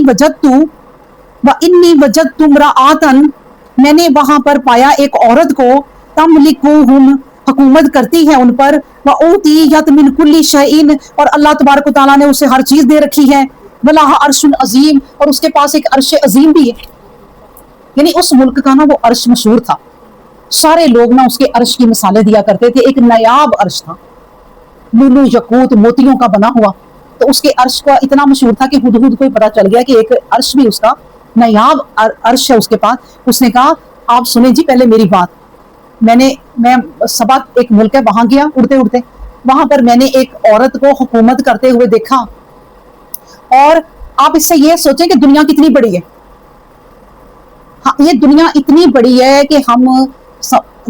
वजदतु व इन्नी वजदतु इम्राअतन, मैंने वहां पर पाया एक औरत को, तमलिकुहुम, हुकूमत करती है उन पर, व ऊतियत मिन कुल्ली शैइन, और अल्लाह तबारक व तआला ने उसे हर चीज दे रखी है, वलहा अर्शुन अजीम, और उसके पास एक अर्श अजीम भी है। यानी उस मुल्क का ना वो अर्श मशहूर था, सारे लोग ना उसके अर्श की मिसालें दिया करते थे। एक नायाब अर्श था, लूलू यकूत मोतियों का बना हुआ, तो उसके अर्श का इतना मशहूर था कि हुदहुद को पता चल गया कि एक अर्श भी उसका नायाब अर्श है उसके पास। उसने कहा आप सुने जी पहले मेरी बात, मैं सबा एक मुल्क है वहां गया उड़ते उड़ते, वहां पर मैंने एक औरत को हुकूमत करते हुए देखा, और आप इससे ये सोचें कि दुनिया कितनी बड़ी है। हाँ, ये दुनिया इतनी बड़ी है कि हम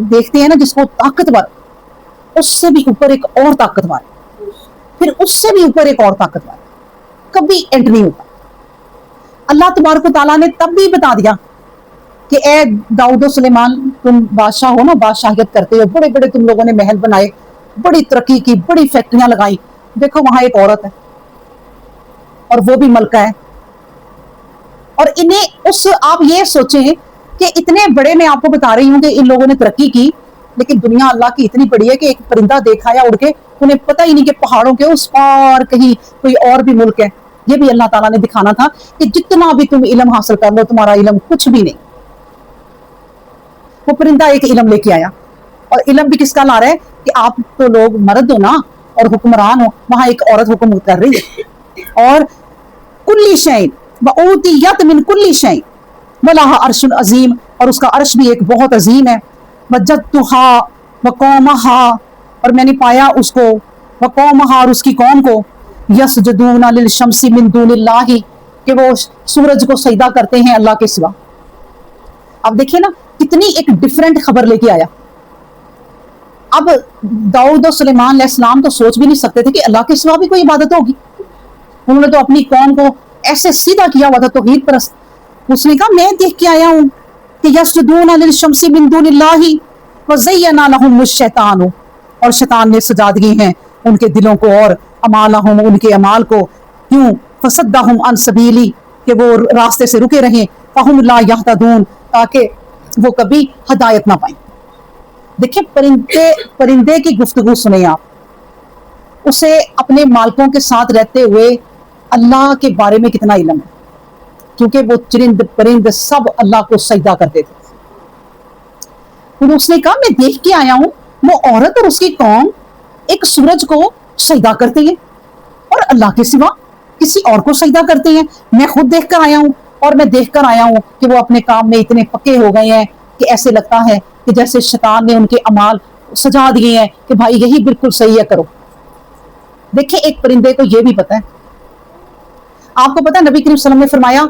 देखते हैं ना जिसको ताकतवर, उससे भी ऊपर एक और ताकतवर, फिर उससे भी ऊपर एक और ताकतवर, कभी एंड नहीं होता। अल्लाह तबारक व तआला ने तब भी बता दिया कि ए दाऊद और सुलेमान, तुम बादशाह हो ना, बादशाहियत करते हो, बड़े बड़े तुम लोगों ने महल बनाए, बड़ी तरक्की की, बड़ी फैक्ट्रियां लगाई, देखो वहां एक औरत है और वो भी मलका है। और इन्हें उस आप ये सोचें कि इतने बड़े, मैं आपको बता रही हूँ कि इन लोगों ने तरक्की की, लेकिन दुनिया अल्लाह की इतनी बड़ी है कि एक परिंदा देखा या उड़ के, उन्हें पता ही नहीं कि पहाड़ों के उस पार कहीं कोई और भी मुल्क है। ये भी अल्लाह ताला ने दिखाना था कि जितना भी तुम इल्म हासिल कर लो तुम्हारा इल्म कुछ भी नहीं। वो परिंदा एक इल्म लेके आया, और इल्म भी किसका ला रहा है कि आप तो लोग मर्द हो ना और हुक्मरान हो, वहां एक औरत हुक्म कर रही है। और कुल्ली शैइन व ऊतियत मिन कुल्ली शैइन वलहा अर्शुन अजीम, और उसका अर्श भी एक बहुत अजीम है। वजदतुहा व कौमहा, और मैंने पाया उसको, व कौमहा, और उसकी कौम को, यसजुदूना लिल शम्सी मिन दूनिल्लाहि, कि वो सूरज को सजदा करते हैं अल्लाह के सिवा। अब देखिए ना कितनी एक डिफरेंट खबर लेके आया। अब दाऊद और सुलेमान अलैहिस्सलाम तो सोच भी नहीं सकते थे कि अल्लाह के सिवा भी कोई इबादत होगी। उन्होंने तो अपनी कौम को ऐसे सीधा किया हुआ था तौहीद परस्त। उसने कहा मैं देख के आया हूं कि यसजुदूना लिल शम्सी मिन दूनिल्लाहि व ज़य्यना लहुमुश शैतानु, और शैतान ने सजा दिए हैं उनके दिलों को और अमालहुम, उनके अमाल को, क्यों फसद्दाहुम अन सबीली, कि वो रास्ते से रुके रहें, फहुम ला यहतदून, ताकि वो कभी हदायत ना पाए। देखिए परिंदे की गुफ्तगू सुने आप, उसे अपने मालिकों के साथ रहते हुए अल्लाह के बारे में कितना इल्म है, क्योंकि वो चरिंद परिंद सब अल्लाह को सजदा करते थे। फिर उसने कहा मैं देख के आया हूं वो औरत और उसकी कौम एक सूरज को सजदा करते हैं और अल्लाह के सिवा किसी और को सजदा करते हैं। मैं खुद देख कर आया हूं, और मैं देख कर आया हूं कि वो अपने काम में इतने पक्के हो गए हैं कि ऐसे लगता है कि जैसे शैतान ने उनके अमाल सजा दिए हैं कि भाई यही बिल्कुल सही है, करो। देखिए एक परिंदे को यह भी पता है, आपको पता है नबी करीम सल्लल्लाहु अलैहि वसल्लम ने फरमाया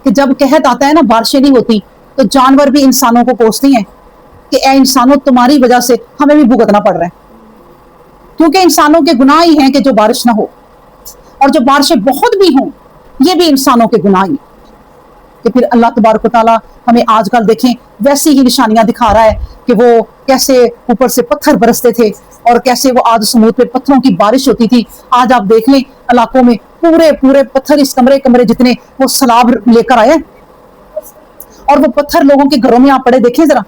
कि जब कहत आता है ना बारिशें नहीं होती, तो जानवर भी इंसानों को कोसती हैं कि ए इंसानों तुम्हारी वजह से हमें भी भुगतना पड़ रहा है, क्योंकि इंसानों के गुनाह ही हैं कि जो बारिश ना हो, और जो बारिशें बहुत भी हों ये भी इंसानों के गुनाह ही। कि फिर अल्लाह तबारक तआला हमें आजकल देखें वैसी ही निशानियां दिखा रहा है कि वो कैसे ऊपर से पत्थर बरसते थे और कैसे वो आज समुद्र पे पत्थरों की बारिश होती थी। आज आप देख लें इलाकों में पूरे पूरे पत्थर, इस कमरे कमरे जितने वो सैलाब लेकर आए, और वो पत्थर लोगों के घरों में आप पड़े देखें जरा,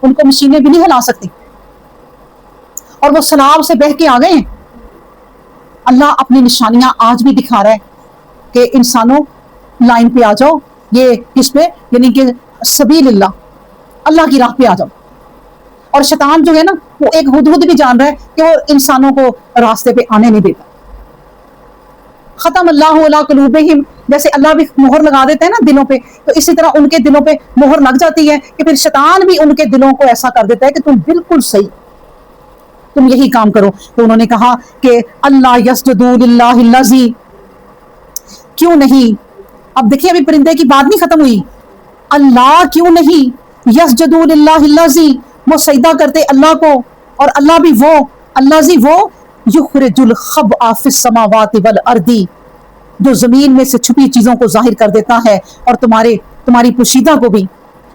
उनको मशीनें भी नहीं हिला सकती, और वो सैलाब से बह के आ गए हैं। अल्लाह अपनी निशानियां आज भी दिखा रहा है कि इंसानों लाइन पे आ जाओ, ये किस पे, यानी कि सबीलिल्लाह, अल्लाह की राह पे आ जाओ। और शैतान जो है ना वो एक हुदहुद भी जान रहा है कि वो इंसानों को रास्ते पे आने नहीं देता। खत्म अल्लाहु अला कुलूबिहिम, जैसे अल्लाह भी मोहर लगा देता है ना दिलों पे, तो इसी तरह उनके दिलों पे मोहर लग जाती है कि फिर शैतान भी उनके दिलों को ऐसा कर देता है कि तुम बिल्कुल सही, तुम यही काम करो। तो उन्होंने कहा कि अल्लाह यस्जुदू लिल्लाहिल्लज़ी, क्यों नहीं, अब देखिए अभी परिंदे की बात नहीं खत्म हुई, अल्लाह क्यों नहीं, यस्जुदू लिल्लाहिल्लज़ी, वो सजदा करते अल्लाह को, और अल्लाह भी वो अल्लाजी वो युखरिजुल खबअ फिस समावाति वल अर्दी, जो जमीन में से छुपी चीजों को जाहिर कर देता है और तुम्हारी पोशीदा को भी,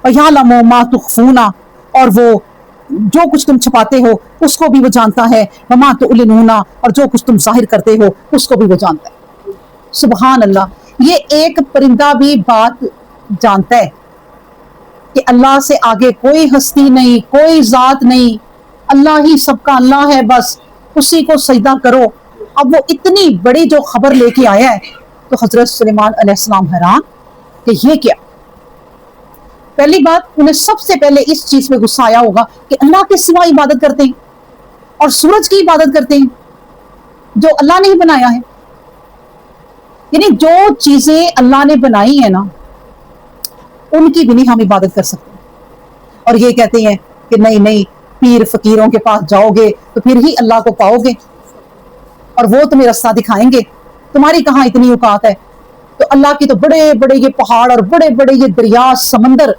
वयअलमु मा तुखफूना, और वो जो कुछ तुम छुपाते हो उसको भी वो जानता है, वमा तुअलिनूना, और जो कुछ तुम जाहिर करते हो उसको भी वो जानता है। सुभान अल्लाह, یہ ایک پرندہ بھی بات جانتا ہے کہ اللہ سے آگے کوئی ہستی نہیں، کوئی ذات نہیں، اللہ ہی سب کا اللہ ہے، بس اسی کو سجدہ کرو۔ اب وہ اتنی بڑی جو خبر لے کے آیا ہے تو حضرت سلیمان علیہ السلام حیران کہ یہ کیا۔ پہلی بات، انہیں سب سے پہلے اس چیز پہ غصہ آیا ہوگا کہ اللہ کے سوا عبادت کرتے ہیں اور سورج کی عبادت کرتے ہیں جو اللہ نے ہی بنایا ہے۔ یعنی جو چیزیں اللہ نے بنائی ہیں نا، ان کی بھی نہیں ہم عبادت کر سکتے، اور یہ کہتے ہیں کہ نہیں نہیں، پیر فقیروں کے پاس جاؤ گے تو پھر ہی اللہ کو پاؤ گے اور وہ تمہیں رستہ دکھائیں گے، تمہاری کہاں اتنی اوقات ہے۔ تو اللہ کی تو بڑے بڑے یہ پہاڑ اور بڑے بڑے یہ دریا سمندر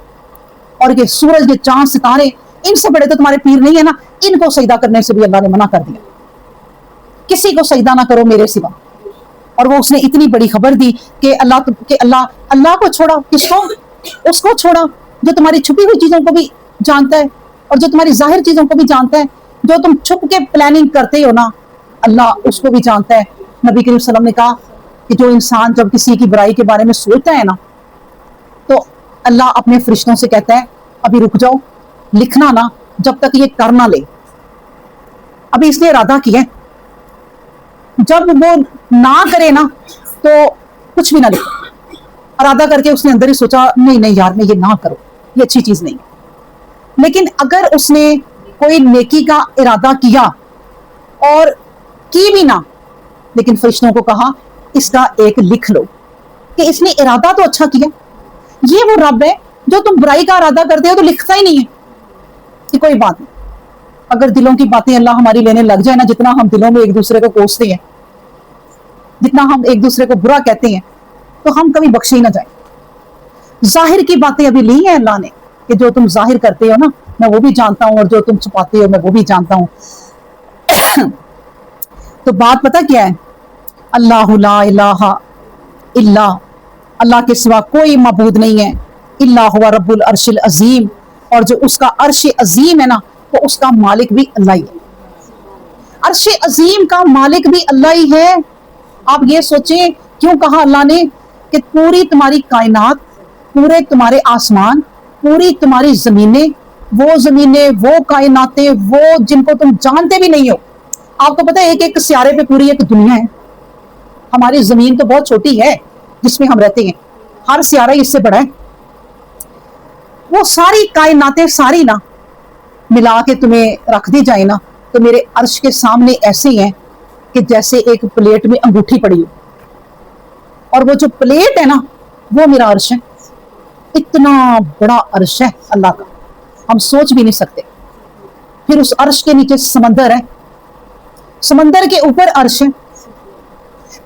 اور یہ سورج، یہ چاند ستارے، ان سے بڑے تو تمہارے پیر نہیں ہے نا، ان کو سجدہ کرنے سے بھی اللہ نے منع کر دیا، کسی کو سجدہ نہ کرو میرے سوا۔ اور وہ اس نے اتنی بڑی خبر دی کہ اللہ کو چھوڑا، کس کو؟ اس کو چھوڑا جو تمہاری چھپی ہوئی چیزوں کو بھی جانتا ہے اور جو تمہاری ظاہر چیزوں کو بھی جانتا ہے، جو تم چھپ کے پلاننگ کرتے ہو نا، اللہ اس کو بھی جانتا ہے۔ نبی کریم صلی اللہ علیہ وسلم نے کہا کہ جو انسان جب کسی کی برائی کے بارے میں سوچتا ہے نا، تو اللہ اپنے فرشتوں سے کہتا ہے ابھی رک جاؤ، لکھنا نا جب تک یہ کر نہ لے، ابھی اس نے ارادہ کیا ہے، جب وہ نہ کرے نا تو کچھ بھی نہ لکھو۔ ارادہ کر کے اس نے اندر ہی سوچا نہیں نہیں یار، میں یہ نہ کرو، یہ اچھی چیز نہیں ہے۔ لیکن اگر اس نے کوئی نیکی کا ارادہ کیا اور کی بھی نہ، لیکن فرشتوں کو کہا اس کا ایک لکھ لو کہ اس نے ارادہ تو اچھا کیا۔ یہ وہ رب ہے جو تم برائی کا ارادہ کرتے ہو تو لکھتا ہی نہیں ہے کہ کوئی بات نہیں۔ اگر دلوں کی باتیں اللہ ہماری لینے لگ جائے نا، جتنا ہم دلوں میں ایک دوسرے کو کوستے ہیں، جتنا ہم ایک دوسرے کو برا کہتے ہیں، تو ہم کبھی بخشے ہی نہ جائیں۔ ظاہر کی باتیں ابھی لی ہیں اللہ نے کہ جو تم ظاہر کرتے ہو نا میں وہ بھی جانتا ہوں، اور جو تم چھپاتے ہو میں وہ بھی جانتا ہوں۔ تو بات پتہ کیا ہے؟ اللہ لا الہ الا، اللہ کے سوا کوئی معبود نہیں ہے، الا ہوا رب العرش العظیم، اور جو اس کا عرش عظیم ہے نا، وہ اس کا مالک بھی اللہ ہی ہے۔ عرش عظیم کا مالک بھی اللہ ہی ہے۔ آپ یہ سوچیں کیوں کہا اللہ نے کہ پوری تمہاری کائنات، پورے تمہارے آسمان، پوری تمہاری زمینیں، وہ کائناتیں، وہ جن کو تم جانتے بھی نہیں ہو۔ آپ کو پتہ ہے ایک ایک سیارے پہ پوری ایک دنیا ہے۔ ہماری زمین تو بہت چھوٹی ہے جس میں ہم رہتے ہیں، ہر سیارہ اس سے بڑا ہے۔ وہ ساری کائناتیں ساری نا ملا کے تمہیں رکھ دی جائے نا، تو میرے عرش کے سامنے ایسے ہیں کہ جیسے ایک پلیٹ میں انگوٹھی پڑی ہو، اور وہ جو پلیٹ ہے نا وہ میرا عرش ہے۔ اتنا بڑا عرش ہے اللہ کا، ہم سوچ بھی نہیں سکتے۔ پھر اس عرش کے نیچے سمندر ہے، سمندر کے اوپر عرش ہے،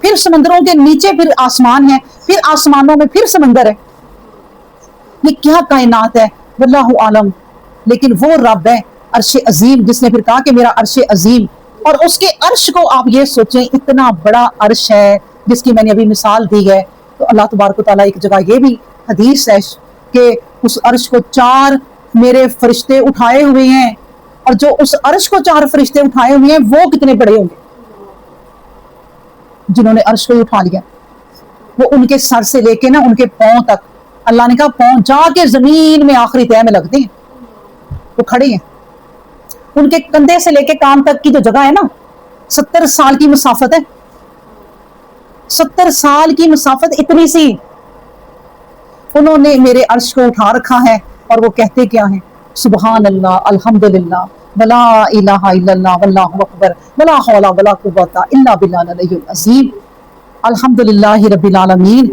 پھر سمندروں کے نیچے پھر آسمان ہے، پھر آسمانوں میں پھر سمندر ہے۔ یہ کیا کائنات ہے، واللہ عالم۔ لیکن وہ رب ہے عرش عظیم، جس نے پھر کہا کہ میرا عرش عظیم، اور اس کے عرش کو آپ یہ سوچیں اتنا بڑا عرش ہے جس کی میں نے ابھی مثال دی ہے۔ تو اللہ تبارک و تعالیٰ ایک جگہ یہ بھی حدیث ہے کہ اس عرش کو 4 میرے فرشتے اٹھائے ہوئے ہیں، اور جو اس عرش کو 4 فرشتے اٹھائے ہوئے ہیں وہ کتنے بڑے ہوں گے جنہوں نے عرش کو اٹھا لیا۔ وہ ان کے سر سے لے کے نا ان کے پاؤں تک، اللہ نے کہا پاؤں جا کے زمین میں آخری تہہ میں لگتے ہیں، وہ کھڑے ہیں۔ ان کے کندھے سے لے کے کان تک کی جو جگہ ہے نا، 70 سال کی مسافت ہے، 70 سال کی مسافت اتنی سی۔ انہوں نے میرے عرش کو اٹھا رکھا ہے، اور وہ کہتے کیا ہیں؟ سبحان اللہ، الحمدللہ، ولا الہ الا اللہ، واللہ اکبر، ولا حول ولا قوت الا باللہ العلی العظیم، الحمدللہ رب العالمین۔